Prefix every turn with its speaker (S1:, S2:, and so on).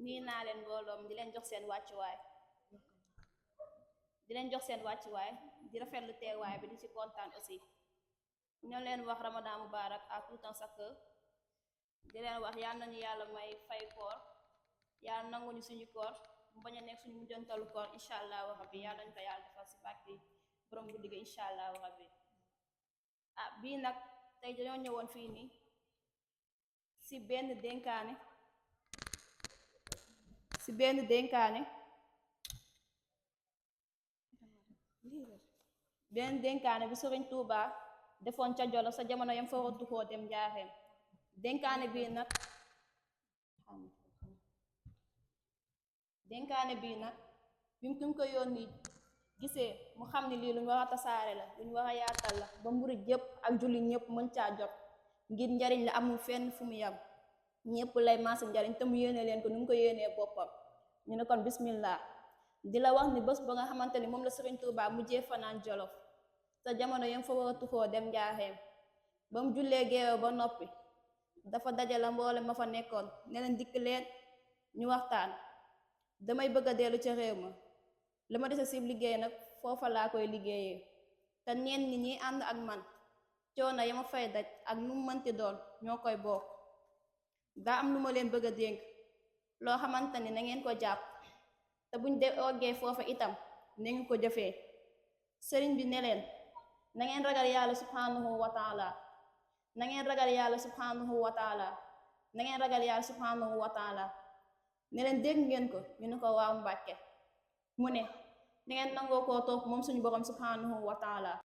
S1: nii naa leen mbooloom di leen jox seen wàccuwaay di leen jox seen wàccuwaay di rafetlu teewaay bi di ci kontaan aussi ñoo leen wax ramadan mubarak à tout un chacun di leen wax yal nañu yàlla may fay koor yàlla nanguñu suñu koor mu bañ a nekk suñu mujjantalu koor incha allahu rabbi yàlla nañu ko yàlla defal si bàkki borom guddi gi incha allahu rabbi bii nag tey dañoo ñëwoon fii nii si benn dénkaane bi Sëriñ Tuuba defoon ca Jolof sa jamono yam fa war tuxoo dem njaaxeem dénkaane bii nag bi mu ko yónni gisee mu xam ne lii lu ñu war a tasaare la lu ñu war a yaatal la ba murit yépp ak julli ñépp mën caa jot ngir njariñ la amul fenn fu mu yam ñépp lay maasa njariñ te mu yéene leen ko nu mu ko yéenee boppam ñu ne kon bismillah di la wax ni bés ba nga xamante ni moom la Sëriñ Tuubaa mujjee fanaan Jolof sa jamono yam fa war a tuxoo dem njaaxeem ba mu jullee géewe ba noppi dafa dajale mboole ma fa nekkoon ne leen dikk leen ñu waxtaan damay bëgg a dellu ca réew ma li ma dese si liggéey nag foofa laa koy liggéeyee te ñenn ñi ànd ak man coono ya ma fay daj ak nu mu mënti doon ñoo koy bokk daa am lu ma leen bëgg a dénk loo xamante ni na ngeen ko jàpp te buñ de oggee foofa itam na ngeen ko jëfee sëriñ bi ne leen na ngeen ragal yàlla subhanahu wa taala na ngeen ragal yàlla subhanahu wa taala na ngeen ragal yàlla subhanahu wa taala ne leen dégg ngeen ko ñu ne ko waaw Mbàkke mu ne na ngeen nangoo koo topp moom suñu borom subhanahu wa taala